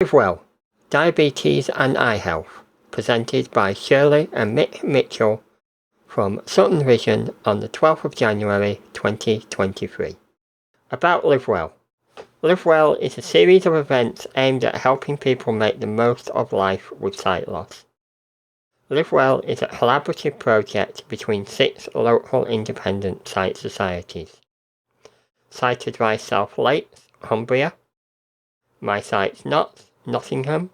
Live Well, Diabetes and Eye Health, presented by Shirley and Mick Mitchell from Sutton Vision on the 12th of January 2023. About Live Well. Live Well is a series of events aimed at helping people make the most of life with sight loss. Live Well is a collaborative project between 6 local independent sight societies. Sight Advice South Lakes, Cumbria, My Sight's Not, Nottingham,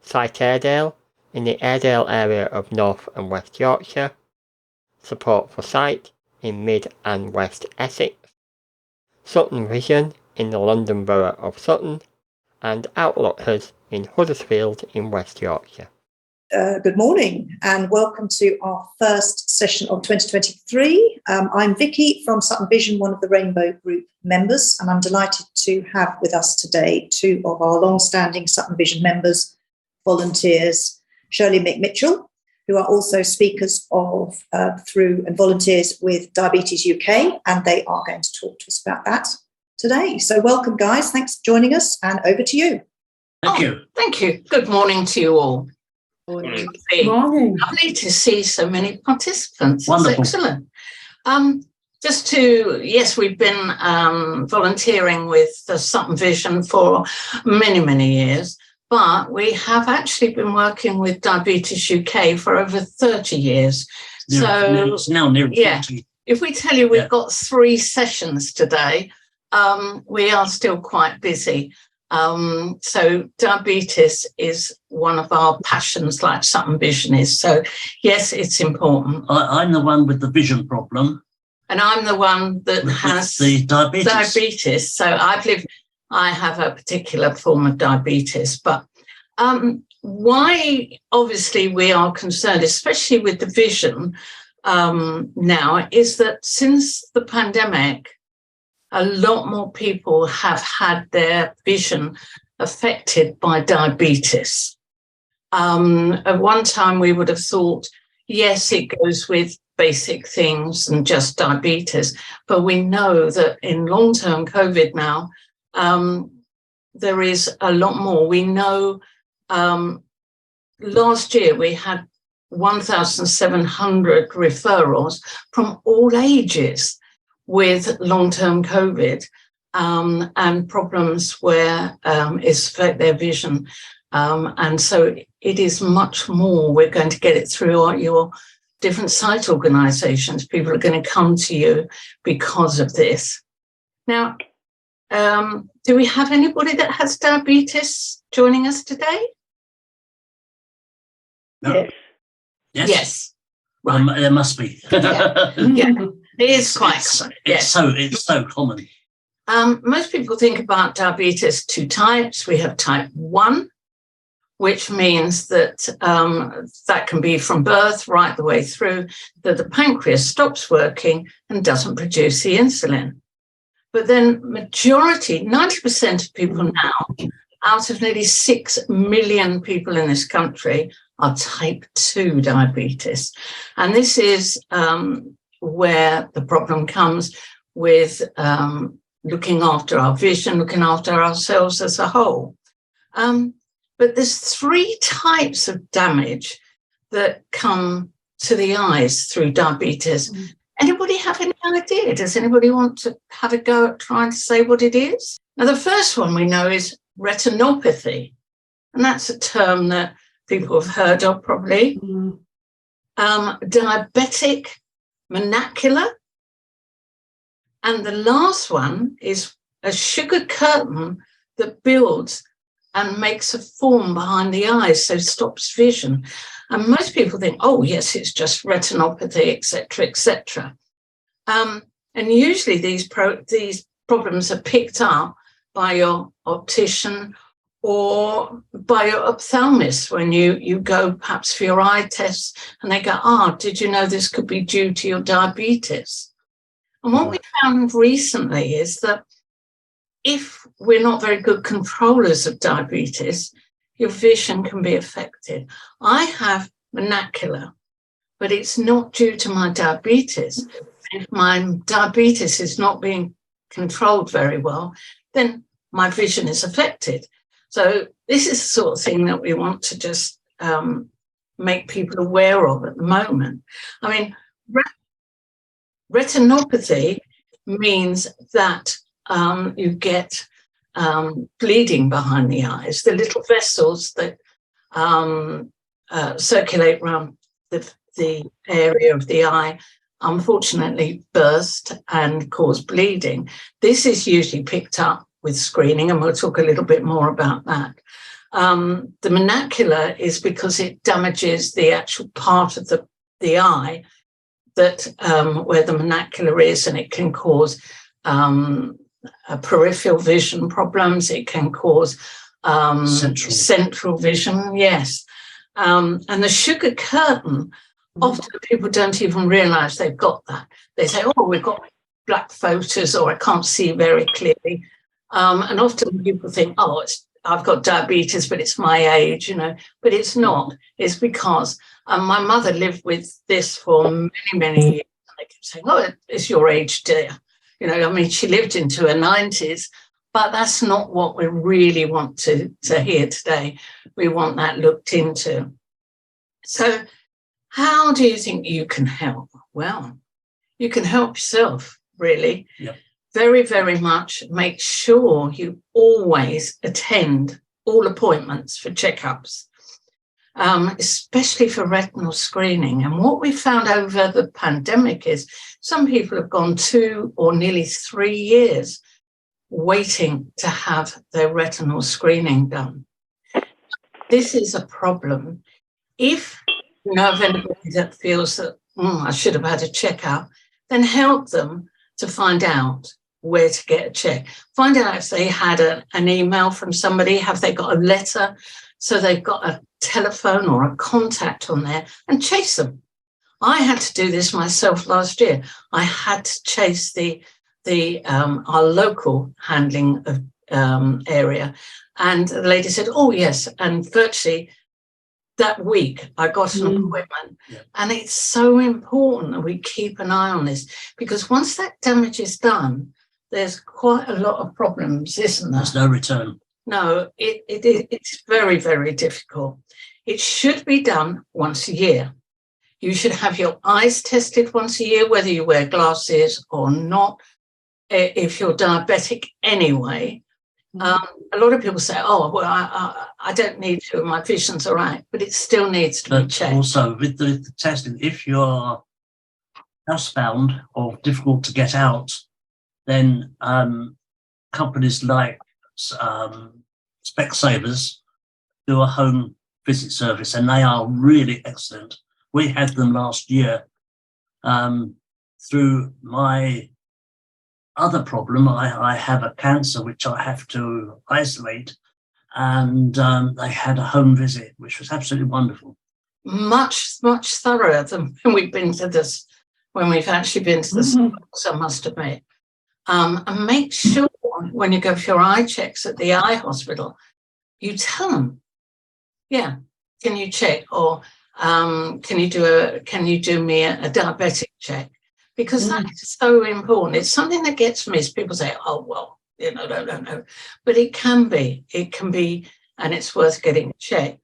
Sight Airedale in the Airedale area of North and West Yorkshire, Support for Sight in Mid and West Essex, Sutton Vision in the London Borough of Sutton, and Outlookers in Huddersfield in West Yorkshire. Good morning and welcome to our first session of 2023. I'm Vicky from Sutton Vision, one of the Rainbow Group members, and I'm delighted to have with us today 2 of our long-standing Sutton Vision members, volunteers, Shirley and Mick Mitchell, who are also speakers of through and volunteers with Diabetes UK, and they are going to talk to us about that today. So welcome, guys. Thanks for joining us, and over to you. Thank you. Thank you. Good morning to you all. Morning. Morning. Lovely to see so many participants. Wonderful. It's excellent. Yes, we've been volunteering with the Sutton Vision for many, many years, but we have actually been working with Diabetes UK for over 30 years. It's now nearly 40. If we tell you we've got 3 sessions today, we are still quite busy. So diabetes is one of our passions, like Sutton Vision is. So yes, it's important. I'm the one with the vision problem. And I'm the one that has the diabetes. So I have a particular form of diabetes. But why obviously we are concerned, especially with the vision now, is that since the pandemic, a lot more people have had their vision affected by diabetes. At one time, we would have thought, yes, it goes with basic things and just diabetes, but we know that in long-term COVID now, there is a lot more. We know last year we had 1,700 referrals from all ages with long-term COVID and problems where it's affect their vision. And so it is much more. We're going to get it through your different site organisations. People are going to come to you because of this. Now, do we have anybody that has diabetes joining us today? No. Yes. Right. There must be. Yeah. It is quite common. It's so common. Most people think about diabetes 2 types. We have type 1, which means that that can be from birth right the way through, that the pancreas stops working and doesn't produce the insulin. But then majority, 90% of people now, out of nearly 6 million people in this country, are type 2 diabetes. And this is where the problem comes with looking after our vision, looking after ourselves as a whole. But there's 3 types of damage that come to the eyes through diabetes. Anybody have any idea? Does anybody want to have a go at trying to say what it is? Now, the first one we know is retinopathy, and that's a term that people have heard of probably. Diabetic Monacular. And the last one is a sugar curtain that builds and makes a form behind the eyes, so stops vision. And most people think, oh, yes, it's just retinopathy, etc., etc. And usually these problems are picked up by your optician or by your ophthalmist when you go perhaps for your eye tests and they go, did you know this could be due to your diabetes? And what we found recently is that if we're not very good controllers of diabetes, your vision can be affected. I have monacular, but it's not due to my diabetes. If my diabetes is not being controlled very well, then my vision is affected. So this is the sort of thing that we want to just make people aware of at the moment. I mean, retinopathy means that you get bleeding behind the eyes. The little vessels that circulate around the area of the eye unfortunately burst and cause bleeding. This is usually picked up with screening, and we'll talk a little bit more about that. The monacular is because it damages the actual part of the eye that where the monacular is, and it can cause peripheral vision problems. It can cause central vision, yes. And the sugar curtain, often people don't even realise they've got that. They say, oh, we've got black photos, or I can't see very clearly. And often people think, oh, I've got diabetes, but it's my age, you know. But it's not. It's because my mother lived with this for many, many years. I kept saying, oh, it's your age, dear. You know, I mean, she lived into her 90s, but that's not what we really want to hear today. We want that looked into. So how do you think you can help? Well, you can help yourself, really. Yep. Very, very much make sure you always attend all appointments for checkups, especially for retinal screening. And what we found over the pandemic is some people have gone 2 or nearly 3 years waiting to have their retinal screening done. This is a problem. If you know of anybody that feels that I should have had a checkup, then help them to find out where to get a check. Find out if they had an email from somebody, have they got a letter, so they've got a telephone or a contact on there, and chase them. I had to do this myself last year. I had to chase our local handling of area, and the lady said, oh yes, and virtually that week I got an appointment. Yeah. And it's so important that we keep an eye on this, because once that damage is done, there's quite a lot of problems, isn't there? There's no return. No, it's very, very difficult. It should be done once a year. You should have your eyes tested once a year, whether you wear glasses or not. If you're diabetic anyway, a lot of people say, oh, well, I don't need to, my vision's all right, but it still needs to be checked. Also, with the testing, if you're housebound or difficult to get out, then companies like Specsavers do a home visit service, and they are really excellent. We had them last year. Through my other problem, I have a cancer which I have to isolate, and they had a home visit, which was absolutely wonderful. Much, much thorougher than when we've been to this, when we've actually been to this, I must admit. And make sure when you go for your eye checks at the eye hospital, you tell them, yeah, can you check, or can you do me a diabetic check? Because that is so important. It's something that gets missed. People say, oh, well, you know, no. But it can be, and it's worth getting checked.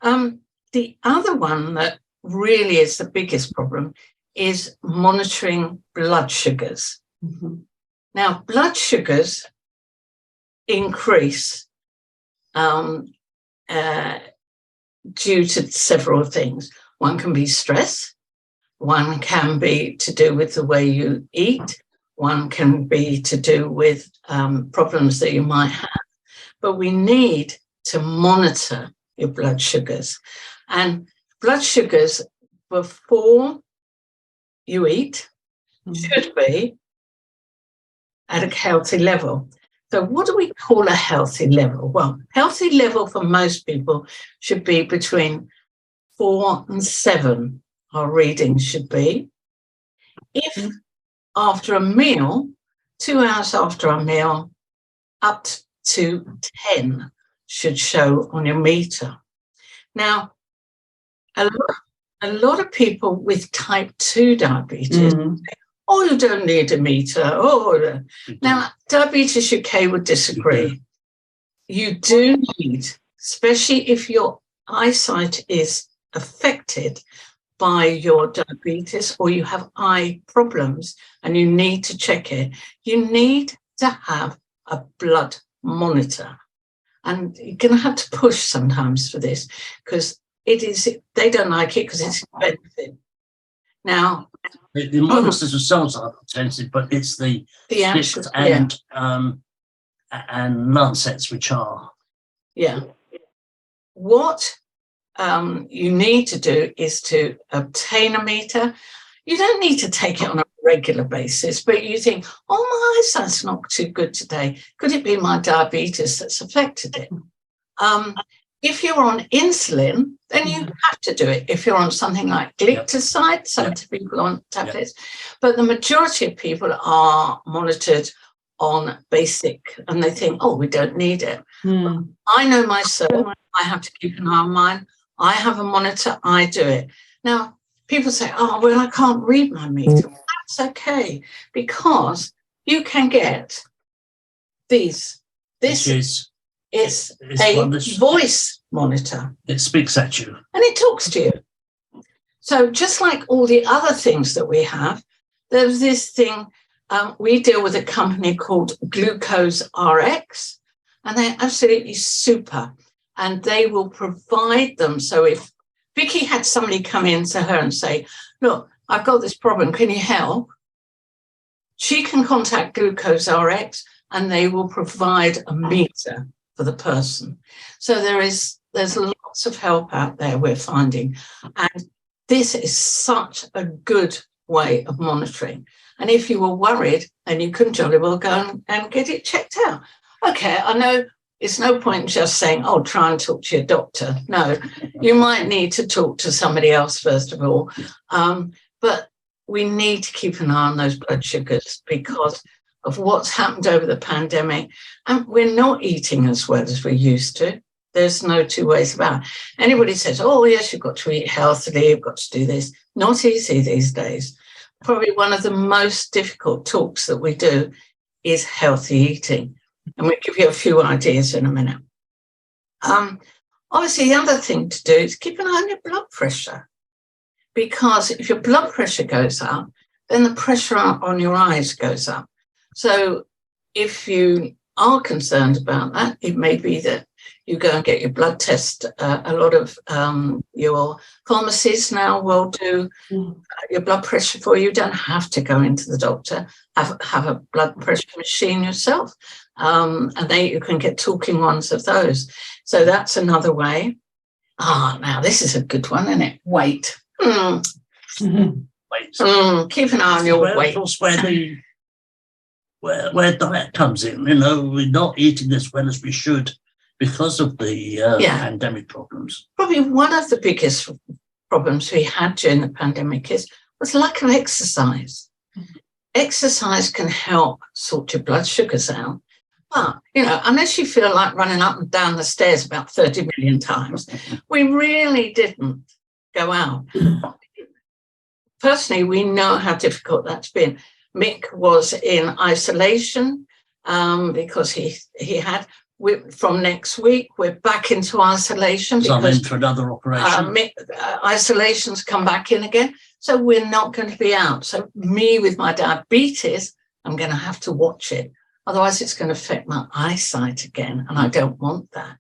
The other one that really is the biggest problem is monitoring blood sugars. Mm-hmm. Now, blood sugars increase due to several things. One can be stress. One can be to do with the way you eat. One can be to do with problems that you might have. But we need to monitor your blood sugars. And blood sugars before you eat should be at a healthy level. So what do we call a healthy level? Well, healthy level for most people should be between 4 and 7. Our readings should be. If after a meal, 2 hours after a meal, up to 10 should show on your meter. Now, a lot of people with type 2 diabetes say, oh, you don't need a meter. Oh, now Diabetes UK would disagree. You do need especially if your eyesight is affected by your diabetes or you have eye problems and you need to check it, you need to have a blood monitor. And you're going to have to push sometimes for this because they don't like it because it's expensive. Now, the monitors themselves are expensive, but it's the actual, and lancets which are. Yeah. What you need to do is to obtain a meter. You don't need to take it on a regular basis, but you think, oh, my eyesight's not too good today. Could it be my diabetes that's affected it? If you're on insulin, then you have to do it. If you're on something like glycoside, some people on tablets, but the majority of people are monitored on basic and they think, oh, we don't need it. I know myself, I have to keep an eye on mine. I have a monitor, I do it. Now, people say, oh, well, I can't read my meter. That's okay, because you can get these. This is a voice monitor. It speaks at you. And it talks to you. So just like all the other things that we have, there's this thing, we deal with a company called GlucoRx, and they're absolutely super. And they will provide them. So if Vicky had somebody come in to her and say, look, I've got this problem, can you help? She can contact GlucoRx and they will provide a meter for the person. So there's lots of help out there we're finding. And this is such a good way of monitoring. And if you were worried, then you can jolly well go and get it checked out. Okay, I know it's no point just saying, oh, try and talk to your doctor. No, you might need to talk to somebody else first of all. But we need to keep an eye on those blood sugars because of what's happened over the pandemic. And we're not eating as well as we used to. There's no two ways about it. Anybody says, oh, yes, you've got to eat healthily, you've got to do this. Not easy these days. Probably one of the most difficult talks that we do is healthy eating. And we'll give you a few ideas in a minute. Obviously, the other thing to do is keep an eye on your blood pressure. Because if your blood pressure goes up, then the pressure on your eyes goes up. So if you are concerned about that, it may be that you go and get your blood test. A lot of your pharmacies now will do your blood pressure for you. You don't have to go into the doctor. Have a blood pressure machine yourself. And you can get talking ones of those. So that's another way. Now this is a good one, isn't it? Weight. Weight. Keep an eye on your weight. Where diet comes in, we're not eating as well as we should because of the pandemic problems. Probably one of the biggest problems we had during the pandemic was lack of exercise. Exercise can help sort your blood sugars out. But, unless you feel like running up and down the stairs about 30 million times, we really didn't go out. Personally, we know how difficult that's been. Mick was in isolation because he had, from next week, we're back into isolation. So I'm in for another operation. Isolation's come back in again. So we're not going to be out. So me with my diabetes, I'm going to have to watch it. Otherwise, it's going to affect my eyesight again, and I don't want that.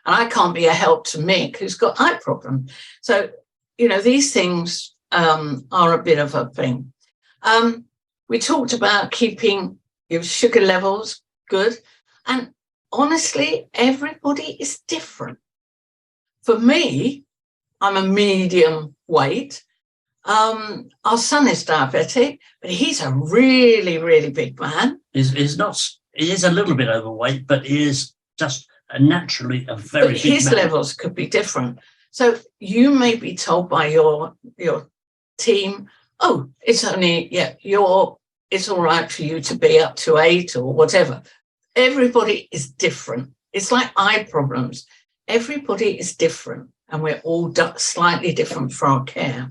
And I can't be a help to Mick, who's got eye problems. So, these things are a bit of a thing. We talked about keeping your sugar levels good. And honestly, everybody is different. For me, I'm a medium weight. Our son is diabetic, but he's a really, really big man. He is a little bit overweight, but he is just naturally a very big man. His levels could be different. So you may be told by your team, oh, it's only, it's all right for you to be up to 8 or whatever. Everybody is different. It's like eye problems. Everybody is different, and we're all slightly different for our care.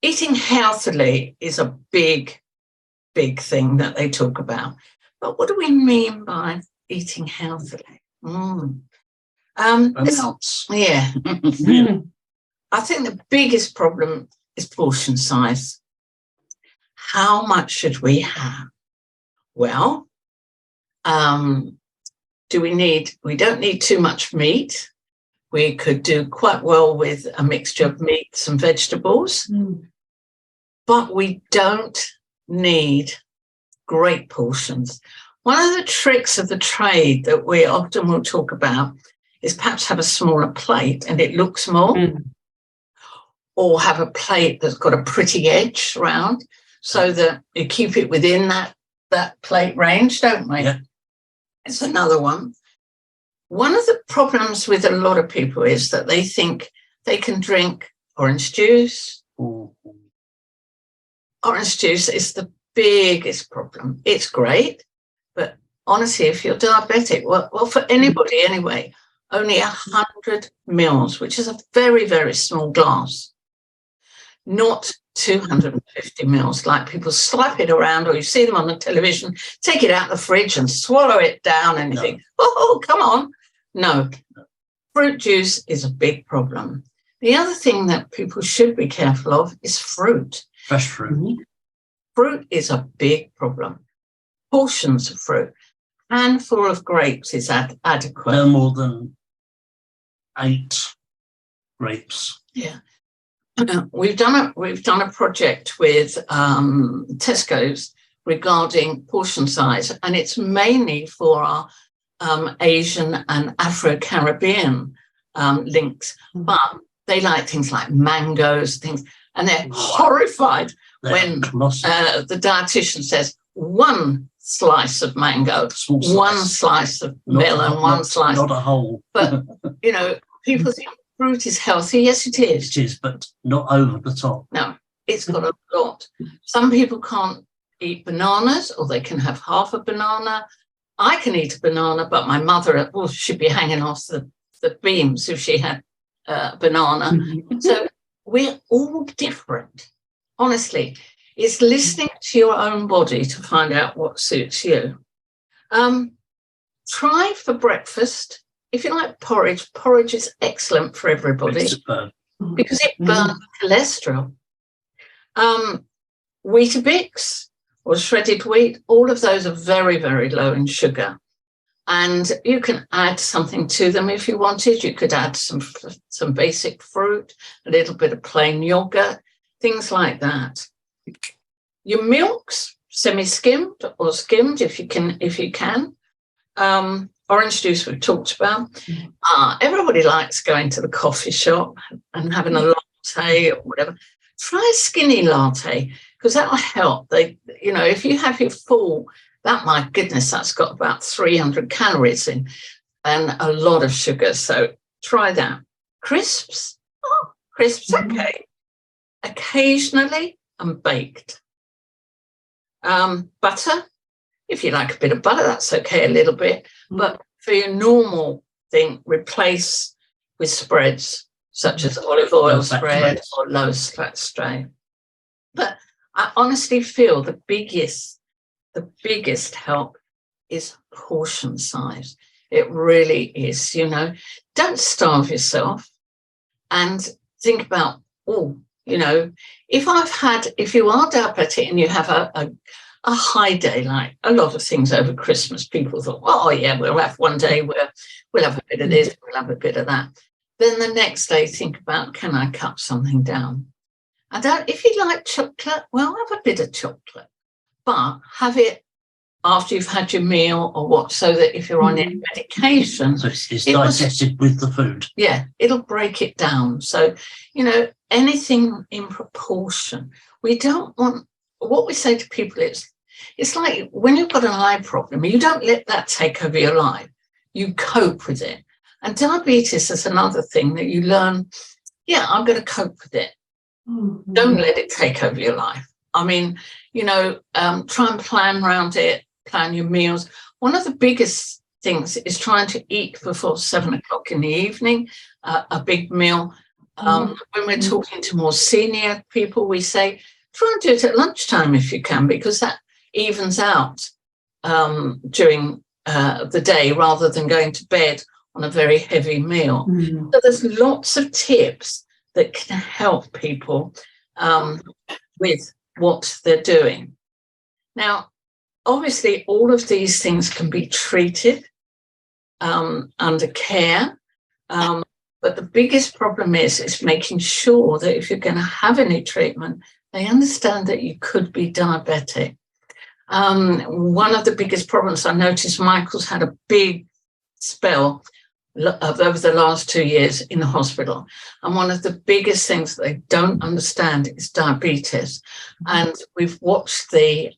Eating healthily is a big, big thing that they talk about. But what do we mean by eating healthily? Amounts. Yeah. Really. I think the biggest problem is portion size. How much should we have? Well, we don't need too much meat. We could do quite well with a mixture of meats and vegetables, but we don't need great portions. One of the tricks of the trade that we often will talk about is perhaps have a smaller plate and it looks more, or have a plate that's got a pretty edge round so that you keep it within that plate range, don't we? Yeah. It's another one. One of the problems with a lot of people is that they think they can drink orange juice. Ooh. Orange juice is the biggest problem. It's great, but honestly, if you're diabetic, well, for anybody anyway, only 100 mils, which is a very, very small glass, not 250 mils, like people slap it around, or you see them on the television, take it out of the fridge and swallow it down, and you think, oh, come on. No, fruit juice is a big problem. The other thing that people should be careful of is fruit. Fresh fruit. Fruit is a big problem. Portions of fruit. Handful of grapes is adequate. No more than 8 grapes. Yeah. We've done a project with Tesco's regarding portion size, and it's mainly for our Asian and Afro-Caribbean links, but they like things like mangoes, things, and they're horrified when the dietitian says 1 slice of mango, one slice of melon, one slice. Not a whole. But, people think fruit is healthy. Yes, it is. It is, but not over the top. No, it's got a lot. Some people can't eat bananas, or they can have half a banana. I can eat a banana, but my mother, she'd be hanging off the beams if she had banana. So we're all different. Honestly, it's listening to your own body to find out what suits you. Try for breakfast. If you like porridge is excellent for everybody because it burns cholesterol. Weetabix or shredded wheat, all of those are very, very low in sugar. And you can add something to them if you wanted. You could add some basic fruit, a little bit of plain yogurt, things like that. Your milks, semi-skimmed or skimmed if you can. Orange juice we've talked about. Everybody likes going to the coffee shop and having a latte or whatever. Try a skinny latte because that'll help. If you have your full, my goodness, that's got about 300 calories in and a lot of sugar. So try that. Crisps, okay. Occasionally and baked. Butter, if you like a bit of butter, that's okay, a little bit. But for your normal thing, replace with spreads, such as olive oil spread or low fat spread. But I honestly feel the biggest help is portion size. It really is, Don't starve yourself and think about, if you are diabetic and you have a high day, like a lot of things over Christmas, people thought, we'll have one day where we'll have a bit of this, we'll have a bit of that. Then the next day, think about, can I cut something down? If you like chocolate, well, have a bit of chocolate, but have it after you've had your meal or what, so that if you're on any medication. So it's digested with the food. Yeah, it'll break it down. So, anything in proportion. We don't want, what we say to people is, it's like when you've got an eye problem, you don't let that take over your life. You cope with it. And diabetes is another thing that you learn, I'm going to cope with it. Don't let it take over your life. I mean, try and plan around it, plan your meals. One of the biggest things is trying to eat before 7 o'clock in the evening, a big meal. When we're talking to more senior people, we say, try and do it at lunchtime if you can, because that evens out during the day rather than going to bed on a very heavy meal. So there's lots of tips that can help people with what they're doing. Now, obviously, all of these things can be treated under care. But the biggest problem is making sure that if you're going to have any treatment, they understand that you could be diabetic. One of the biggest problems I noticed, Michael's had a big spell of over the last 2 years in the hospital. And one of the biggest things that they don't understand is diabetes. And we've watched the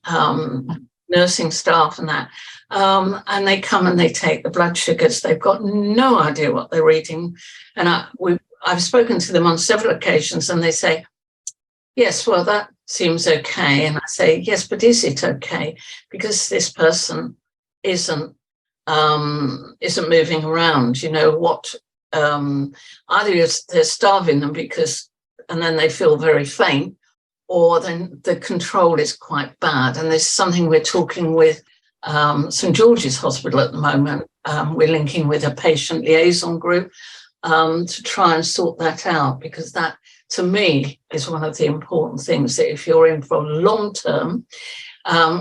nursing staff and that, and they come and they take the blood sugars. They've got no idea what they're reading. And I've spoken to them on several occasions, and they say, yes, well, that seems okay. And I say, yes, but is it okay? Because this person isn't moving around. You know what? Either they're starving them and then they feel very faint, or then the control is quite bad. And there's something we're talking with St George's Hospital at the moment. We're linking with a patient liaison group to try and sort that out, because that, to me, is one of the important things, that if you're in for long term.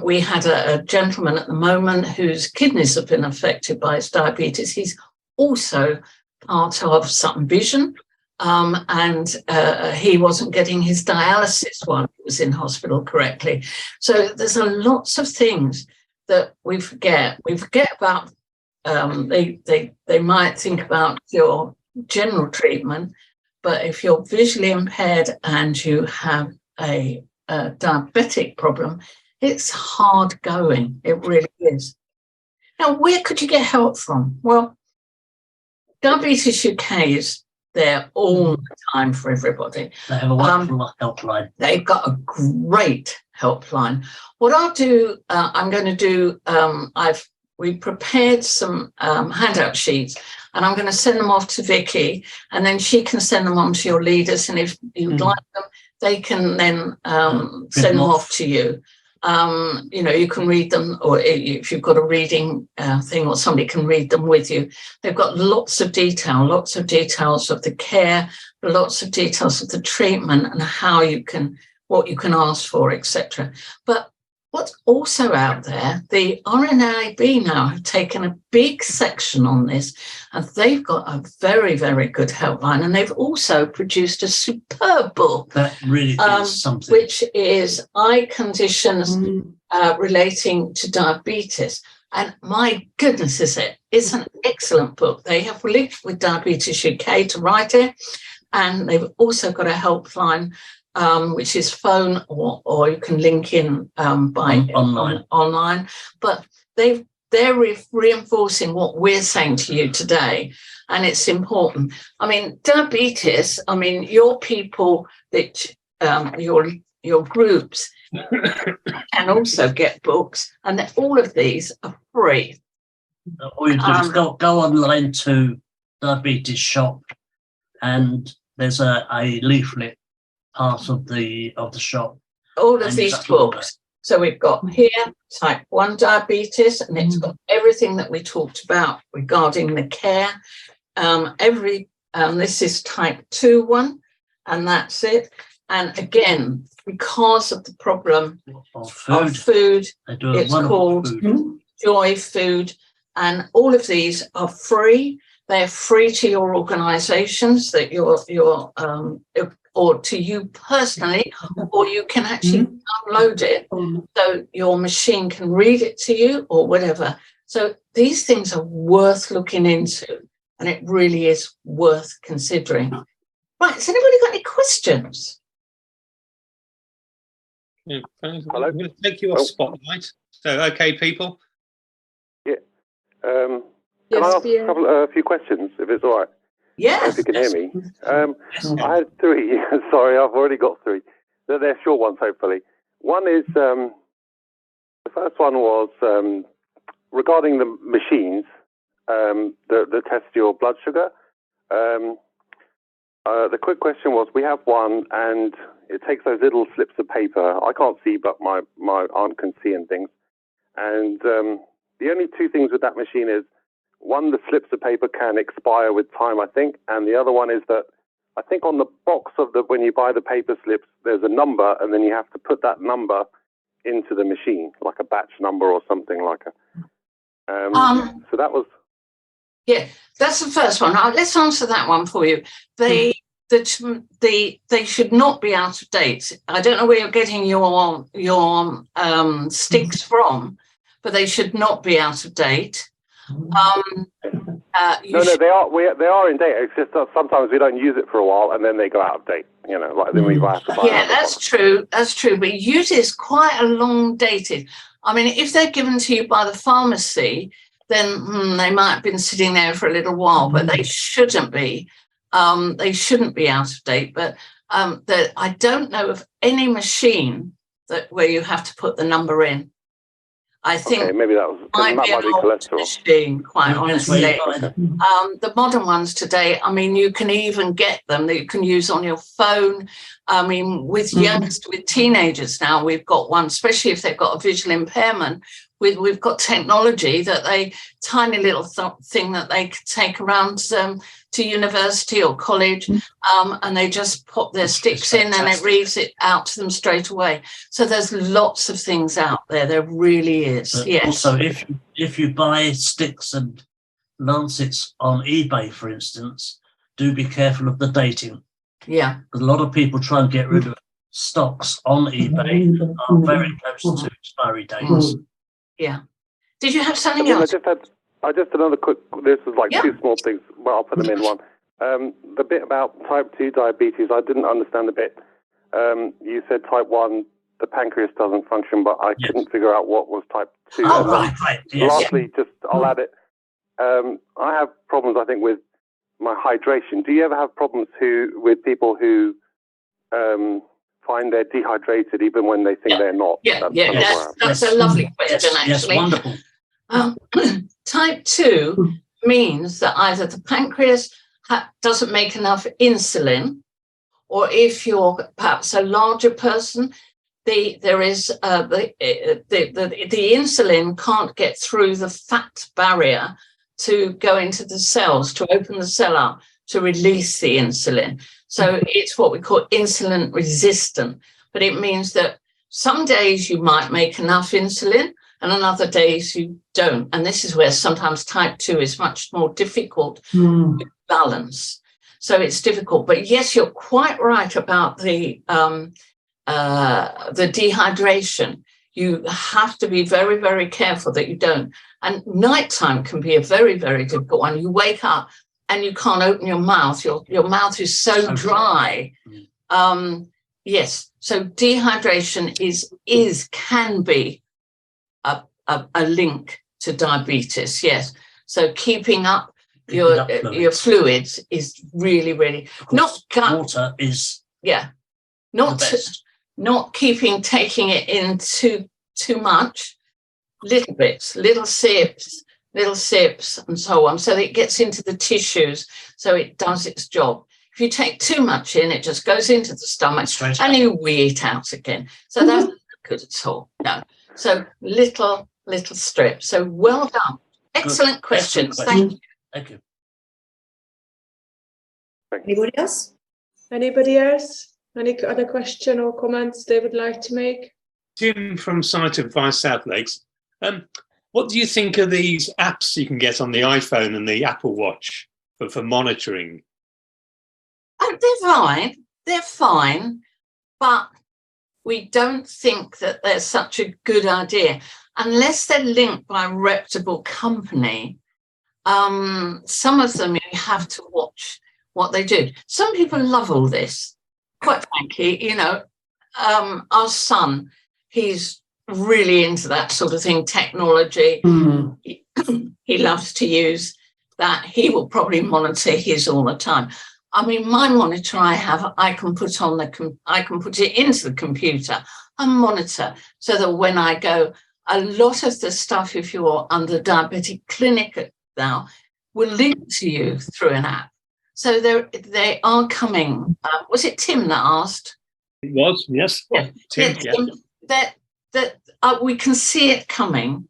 We had a gentleman at the moment whose kidneys have been affected by his diabetes. He's also part of Sutton Vision, and he wasn't getting his dialysis while he was in hospital correctly. So there's lots of things that we forget. We forget about, they might think about your general treatment, but if you're visually impaired and you have a diabetic problem, it's hard going. It really is. Now, where could you get help from? Well, Diabetes UK is there all the time for everybody. They have a wonderful helpline. They've got a great helpline. What I'll do, I'm going to do, we prepared some handout sheets, and I'm going to send them off to Vicky, and then she can send them on to your leaders. And if you'd like them, they can then send them off to you. You know, you can read them, or if you've got a reading thing, or somebody can read them with you. They've got lots of details of the care, lots of details of the treatment, and how you can, what you can ask for, etc. But what's also out there, the RNAB now have taken a big section on this, and they've got a very, very good helpline, and they've also produced a superb book. That really is something. Which is eye conditions relating to diabetes. And my goodness, it's an excellent book. They have linked with Diabetes UK to write it, and they've also got a helpline, which is phone, or you can link in by online. But they're reinforcing what we're saying to you today, and it's important. I mean, diabetes, your people that your groups can also get books, and all of these are free. All you do is go online to Diabetes Shop, and there's a leaflet part of the shop. All of these books. So we've got here type 1 diabetes, and it's got everything that we talked about regarding the care. This is type 2 one, and that's it. And again, because of the problem of food, it's called Joy Food, and all of these are free. They're free to your organisations that you're or to you personally, or you can actually download it so your machine can read it to you or whatever. So these things are worth looking into, and it really is worth considering. Right, has anybody got any questions? Yeah, hello. I'm going to take you off spotlight. So, okay, people. Yeah. Can I ask a few questions, if it's all right? Yes. If you can hear me. I had 3. Sorry, I've already got 3. They're short ones, hopefully. One is, the first one was regarding the machines that test your blood sugar. The quick question was, we have one, and it takes those little slips of paper. I can't see, but my aunt can see and things. And the only 2 things with that machine is, one, the slips of paper can expire with time, I think, and the other one is that I think on the box of when you buy the paper slips, there's a number, and then you have to put that number into the machine, like a batch number or something like a. So that was. Yeah, that's the first one. Let's answer that one for you. They should not be out of date. I don't know where you're getting your sticks from, but they should not be out of date. No, they are in date. It's just that sometimes we don't use it for a while, and then they go out of date. You know, like then we have to buy. Yeah, that's true. That's true. But usually it's quite a long dated. I mean, if they're given to you by the pharmacy, then they might have been sitting there for a little while, but they shouldn't be. They shouldn't be out of date. But I don't know of any machine where you have to put the number in. I think maybe that might be cholesterol machine, quite honestly. The modern ones today, I mean, you can even get them that you can use on your phone. I mean, with teenagers now, we've got one, especially if they've got a visual impairment. We've got technology tiny little thing that they could take around to university or college, and they just pop their sticks in and it reads it out to them straight away. So there's lots of things out there. There really is. But yes. Also, if you buy sticks and lancets on eBay, for instance, do be careful of the dating. Yeah. Because a lot of people try and get rid of stocks on eBay that are very close to expiry dates. Yeah. Did you have something else? I just another quick. This is like two small things. Well, I'll put them in one. The bit about type 2 diabetes, I didn't understand the bit. You said type 1, the pancreas doesn't function, but I couldn't figure out what was type 2. Oh, right. Yes. Lastly, I'll add it. I have problems, I think, with my hydration. Do you ever have problems with people who find they're dehydrated even when they think they're not? That's a lovely question, actually. Yes, wonderful. Type 2 means that either the pancreas doesn't make enough insulin, or if you're perhaps a larger person, the insulin can't get through the fat barrier to go into the cells, to open the cell up, to release the insulin. So it's what we call insulin resistant. But it means that some days you might make enough insulin and on other days you don't. And this is where sometimes type 2 is much more difficult to balance. So it's difficult. But yes, you're quite right about the dehydration. You have to be very, very careful that you don't. And nighttime can be a very, very difficult one. You wake up and you can't open your mouth. Your mouth is so dry. Yes. So dehydration can be a link to diabetes. Yes. So keeping up your fluids is really, really water is not taking it in too much, little bits, little sips, and so on, so that it gets into the tissues, so it does its job. If you take too much in, it just goes into the stomach and you wee it out again. So that's not good at all. No. So little strips. So well done. Excellent questions. Thank you. Thank you. Anybody else? Anybody else? Any other question or comments they would like to make? Jim from Site Advice South Lakes. What do you think of these apps you can get on the iPhone and the Apple Watch for monitoring? They're fine, but we don't think that they're such a good idea unless they're linked by a reputable company. Some of them you have to watch what they do. Some people love all this. Quite frankly, our son, he's really into that sort of thing, technology. He loves to use that. He will probably monitor his all the time. I mean, my monitor I can put it into the computer and monitor, so that when I go, a lot of the stuff, if you're under diabetic clinic now, will link to you through an app. So they are coming. Was it Tim that asked? It was, yes. Yeah. Tim, that we can see it coming,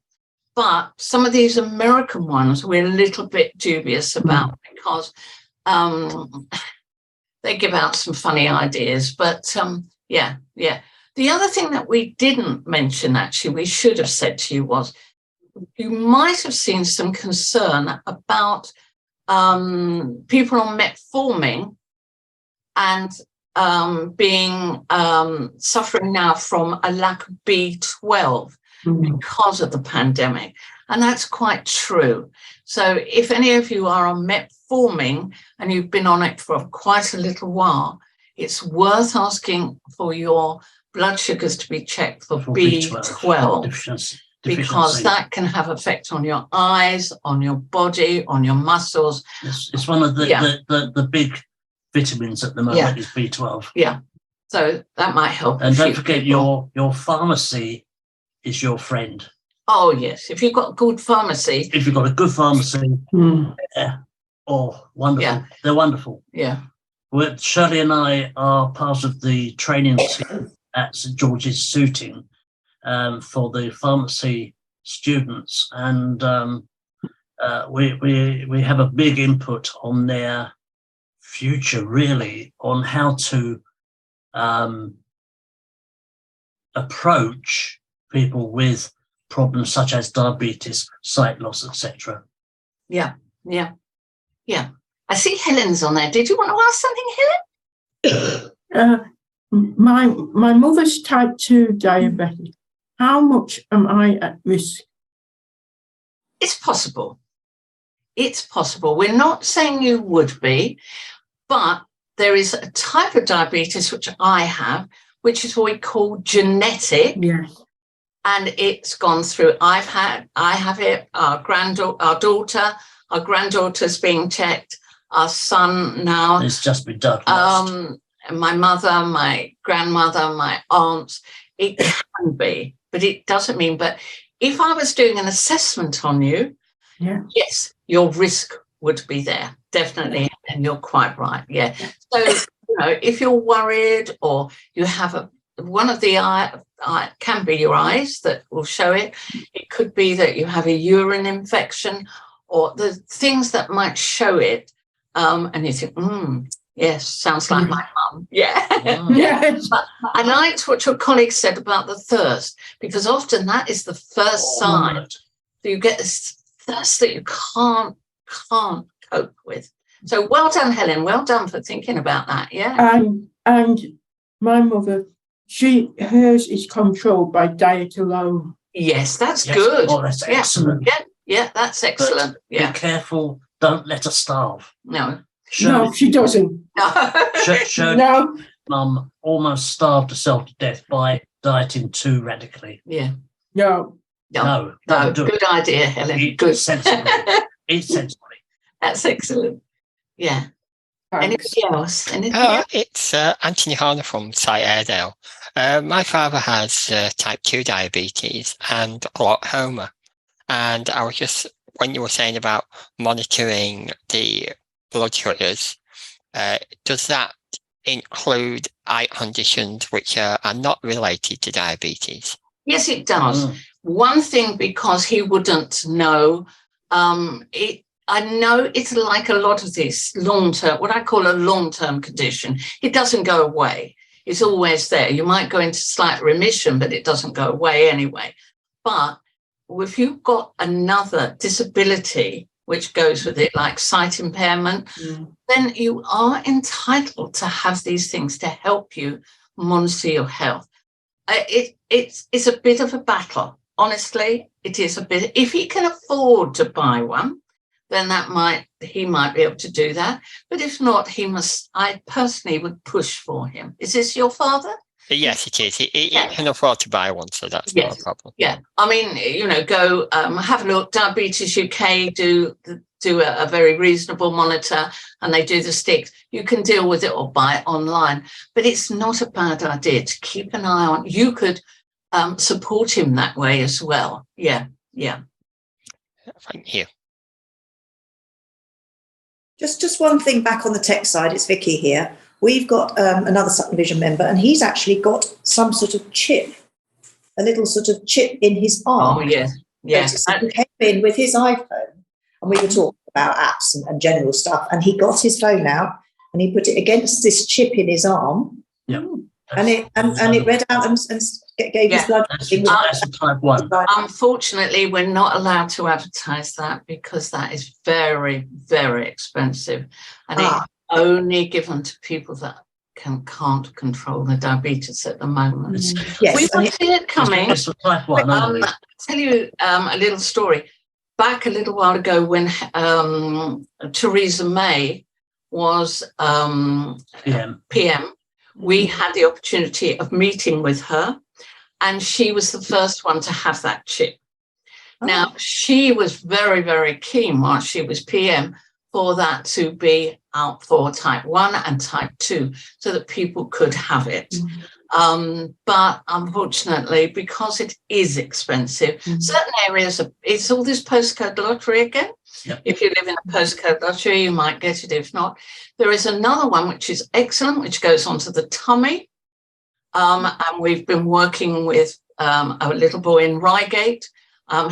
But some of these American ones we're a little bit dubious about because they give out some funny ideas. But yeah. The other thing that we didn't mention, actually, we should have said to you was, you might have seen some concern about people on metformin and being suffering now from a lack of B12 because of the pandemic. And that's quite true. So if any of you are on metformin and you've been on it for quite a little while, it's worth asking for your blood sugars to be checked for B12 deficiency. Because that can have effect on your eyes, on your body, on your muscles. It's one of the big vitamins at the moment is B12. Yeah. So that might help. And don't forget your pharmacy is your friend. Oh, yes. If you've got a good pharmacy. If you've got a good pharmacy, wonderful. Yeah. They're wonderful. Yeah. Shirley and I are part of the training scheme at St George's Sutton for the pharmacy students, and we have a big input on their future, really, on how to approach people with problems such as diabetes, sight loss, etc. Yeah. I see Helen's on there. Did you want to ask something, Helen? My mother's type 2 diabetic. How much am I at risk? It's possible. It's possible. We're not saying you would be, but there is a type of diabetes which I have, which is what we call genetic. Yes. And it's gone through. I have it. Our granddaughter's being checked. Our son now. It's just been done. My mother, my grandmother, my aunts. It can be, but it doesn't mean. But if I was doing an assessment on you, yes, your risk would be there, definitely, and you're quite right. Yeah. So if you're worried or you have one of the can be your eyes that will show it. It could be that you have a urine infection or the things that might show it. And you think, yes, sounds like my mum. Yeah. Yes. But I liked what your colleague said about the thirst, because often that is the first sign that you get this thirst that you can't cope with. So well done, Helen. Well done for thinking about that. Yeah. And my mother, hers is controlled by diet alone. Yes, that's good. Oh, that's excellent. Yeah, that's excellent. But be careful. Don't let her starve. No. No, she doesn't. No. Mum almost starved herself to death by dieting too radically. Yeah. No. Good idea, Helen. Eat good. sensibly. Eat sensibly. That's excellent. Yeah. Thanks. Anything else? It's Anthony Horner from Site Airedale. My father has type 2 diabetes and glaucoma. And I was just, when you were saying about monitoring the blood sugars, does that include eye conditions which are not related to diabetes? Yes, it does. One thing, because he wouldn't know, I know it's like a lot of this long-term, what I call a long-term condition. It doesn't go away. It's always there. You might go into slight remission, but it doesn't go away anyway. But if you've got another disability which goes with it, like sight impairment, then you are entitled to have these things to help you monitor your health. It's a bit of a battle. Honestly, it is a bit. If he can afford to buy one, then he might be able to do that. But if not, I personally would push for him. Is this your father? Yes, it is. He can afford to buy one, so that's not a problem. Yeah. I mean, go have a look. Diabetes UK do a very reasonable monitor, and they do the sticks. You can deal with it or buy it online. But it's not a bad idea to keep an eye on. You could support him that way as well. Yeah. Thank you. Just one thing back on the tech side, it's Vicky here. We've got another Sutton Vision member, and he's actually got some sort of chip, a little sort of chip in his arm. Oh, yes. Yes. So he came in with his iPhone, and we were talking about apps and general stuff, and he got his phone out and he put it against this chip in his arm. Yeah. And it read out and gave his blood. That's a type 1. Unfortunately, we're not allowed to advertise that because that is very, very expensive. And it's only given to people that can't control the diabetes at the moment. Yes, we will see it coming. It's a type 1. I'll tell you a little story. Back a little while ago when Theresa May was PM, we had the opportunity of meeting with her, and she was the first one to have that chip. Now, she was very, very keen while she was PM for that to be out for type 1 and type 2 so that people could have it. But unfortunately, because it is expensive, certain areas, it's all this postcode lottery again. Yep. If you live in a postcode lottery, you might get it. If not, there is another one which is excellent, which goes onto the tummy. And we've been working with a little boy in Reigate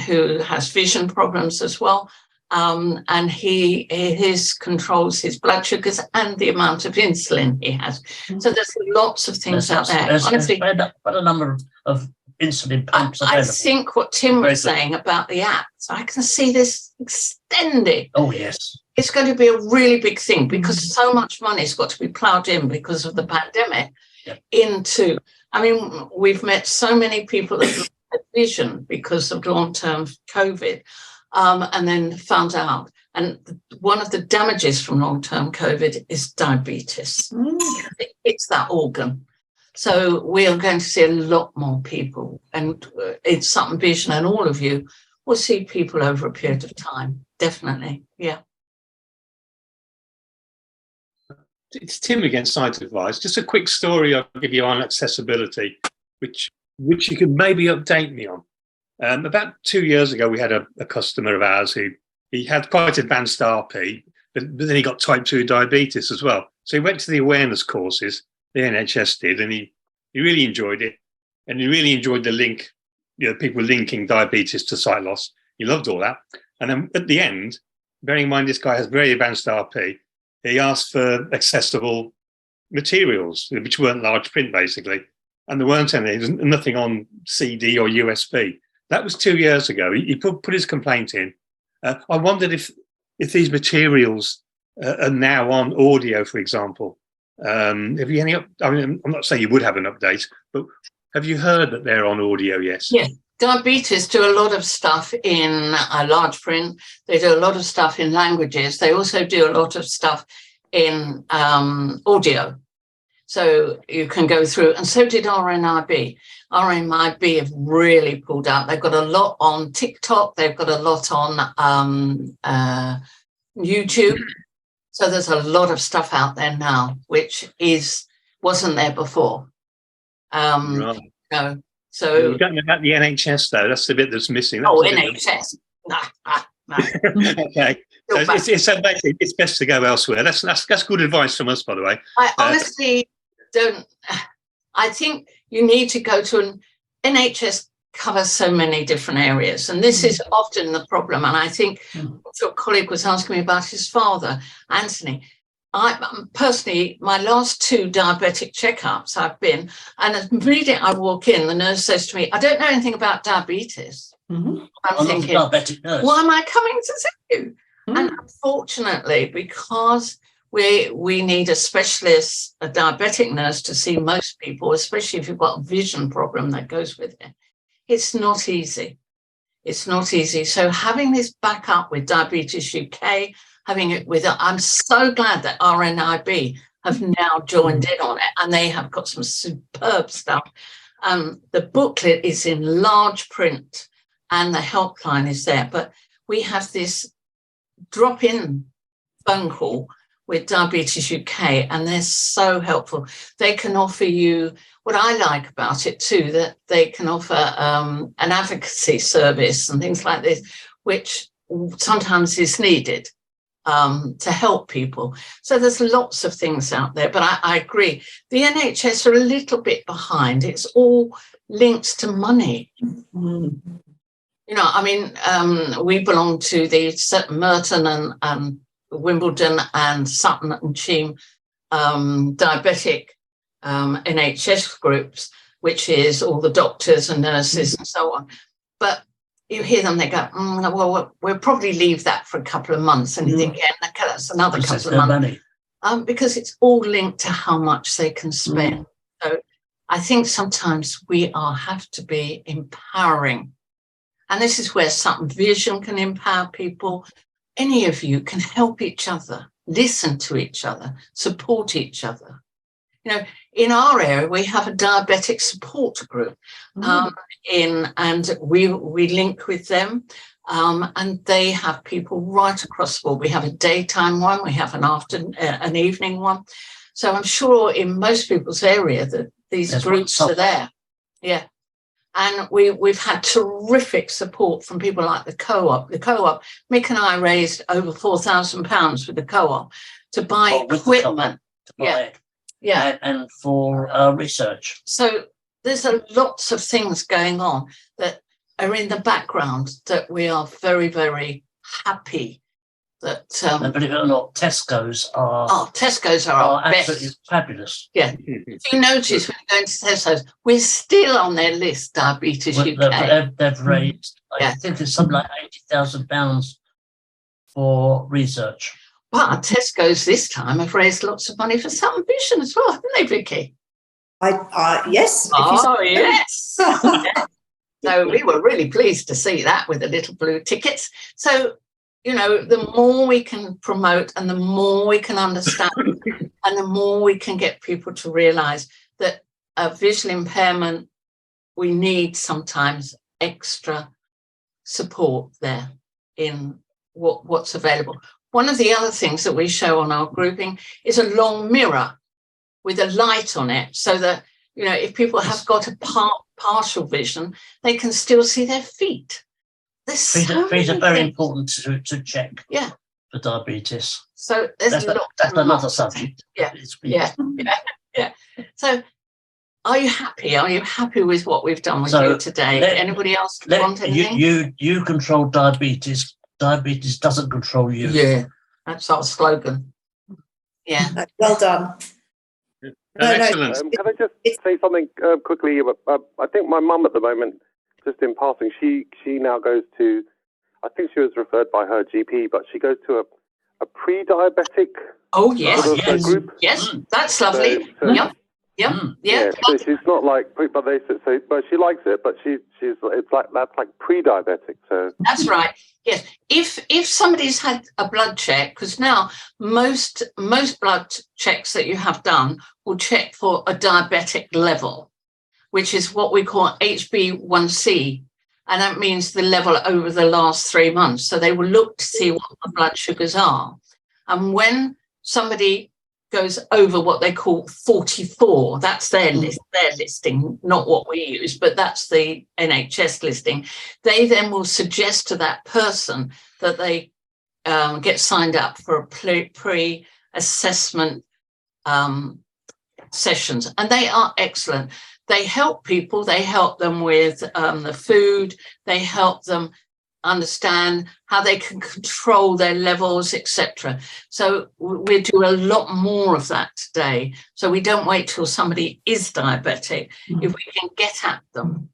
who has vision problems as well. And his controls his blood sugars and the amount of insulin he has. So there's lots of things out there. Honestly, quite a number of insulin pumps I available. think what Tim was saying about the apps, I can see this extending. Oh, yes. It's going to be a really big thing because so much money's got to be ploughed in because of the pandemic into, I mean, we've met so many people that have had vision because of long-term COVID. And then found out. And one of the damages from long-term COVID is diabetes. It's that organ. So we are going to see a lot more people. And it's Sutton Vision and all of you will see people over a period of time. Definitely. Yeah. It's Tim against Sight Advice. Just a quick story I'll give you on accessibility, which you could maybe update me on. About 2 years ago, we had a customer of ours who he had quite advanced RP, but then he got type 2 diabetes as well. So he went to the awareness courses, the NHS did, and he really enjoyed it. And he really enjoyed the link, people linking diabetes to sight loss. He loved all that. And then at the end, bearing in mind this guy has very advanced RP, he asked for accessible materials, which weren't large print, basically. And there weren't any, there's nothing on CD or USB. That was 2 years ago. He put his complaint in. I wondered if these materials are now on audio, for example. Have you any? I mean, I'm not saying you would have an update, but have you heard that they're on audio? Yes. Yes. Diabetes do a lot of stuff in large print. They do a lot of stuff in languages. They also do a lot of stuff in audio. So you can go through, and so did RNIB. RNIB have really pulled out. They've got a lot on TikTok. They've got a lot on YouTube. So there's a lot of stuff out there now, which wasn't there before. Right. No. So we don't know about the NHS though. That's the bit that's missing. NHS. No. Okay. So basically, it's best to go elsewhere. That's good advice from us, by the way. I honestly don't. I think you need to go to an NHS covers so many different areas, and this is often the problem. And I think your colleague was asking me about his father, Anthony. I personally, my last 2 diabetic checkups I've been, and immediately I walk in, the nurse says to me, "I don't know anything about diabetes." I'm thinking, why am I coming to see you? And unfortunately, because we need a specialist, a diabetic nurse to see most people, especially if you've got a vision problem that goes with it. It's not easy. It's not easy. So having this backup with Diabetes UK, having it with, I'm so glad that RNIB have now joined in on it, and they have got some superb stuff. The booklet is in large print and the helpline is there, but we have this drop-in phone call with Diabetes UK, and they're so helpful. They can offer you, what I like about it too, that they can offer an advocacy service and things like this, which sometimes is needed to help people. So there's lots of things out there, but I agree. The NHS are a little bit behind. It's all linked to money. I mean, we belong to the Merton and Wimbledon and Sutton and Cheam diabetic NHS groups, which is all the doctors and nurses and so on. But you hear them, they go, well, we'll probably leave that for a couple of months. And you think, yeah, that's another couple of months. Because it's all linked to how much they can spend. So I think sometimes we have to be empowering. And this is where Sutton Vision can empower people. Any of you can help each other, listen to each other, support each other. In our area, we have a diabetic support group and we link with them and they have people right across the board. We have a daytime one, we have an evening one. So I'm sure in most people's area that these groups are there. Yeah. And we've had terrific support from people like the co-op. The co-op, Mick and I raised over £4,000 with the co-op to buy equipment. Yeah. And for research. So there's lots of things going on that are in the background that we are very, very happy that. And believe it or not, Tesco's are best. Absolutely fabulous. Yeah. If you notice when you go into Tesco's, we're still on their list, Diabetes UK. They've raised, I think it's something like £80,000 for research. But Tesco's this time have raised lots of money for Sutton Vision as well, haven't they, Vicky? Yes. Yes. So we were really pleased to see that with the little blue tickets. So, the more we can promote and the more we can understand and the more we can get people to realise that a visual impairment, we need sometimes extra support there in what's available. One of the other things that we show on our grouping is a long mirror with a light on it so that, if people have got a partial vision, they can still see their feet. Feet are very important to check for diabetes. So that's another subject. Yeah. So are you happy? Are you happy with what we've done with you today? Anybody else want anything? You control diabetes. Diabetes doesn't control you. Yeah, that's our slogan. Yeah. Well done. Excellent. Can I just say something quickly? I think my mum at the moment, just in passing, she now goes to, I think she was referred by her GP, but she goes to a pre-diabetic group. Yes, that's lovely. Yeah. So she's not like, but she likes it, but that's like pre-diabetic. So that's right. Yes, if somebody's had a blood check, because now most blood checks that you have done will check for a diabetic level, which is what we call HB1C, and that means the level over the last 3 months. So they will look to see what the blood sugars are, and when somebody goes over what they call 44, that's their listing, not what we use, but that's the NHS listing. They then will suggest to that person that they get signed up for a pre-assessment sessions, and they are excellent. They help people, they help them with the food, they help them understand how they can control their levels, etc. So we do a lot more of that today. So we don't wait till somebody is diabetic. If we can get at them,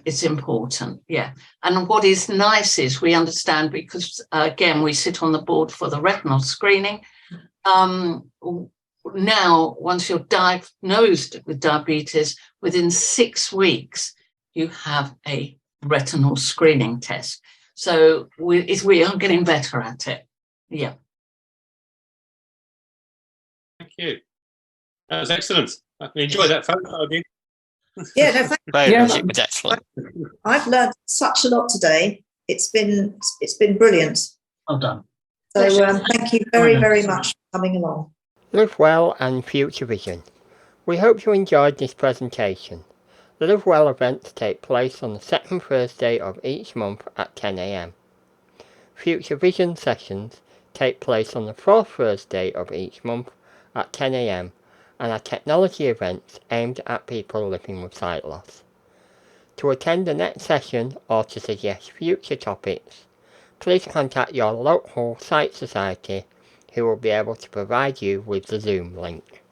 it's important. Yeah. And what is nice is we understand, because again, we sit on the board for the retinal screening. Now, once you're diagnosed with diabetes, within 6 weeks, you have a retinal screening test. So we are getting better at it. Yeah. Thank you. That was excellent. I enjoyed that, folks. I did. Yeah, no, It was excellent. I've learned such a lot today. It's been brilliant. Well done. So thank you very, very much for coming along. Live Well and Future Vision. We hope you enjoyed this presentation. The Live Well events take place on the second Thursday of each month at 10 AM. Future Vision sessions take place on the fourth Thursday of each month at 10 AM and are technology events aimed at people living with sight loss. To attend the next session or to suggest future topics, please contact your local site society who will be able to provide you with the Zoom link.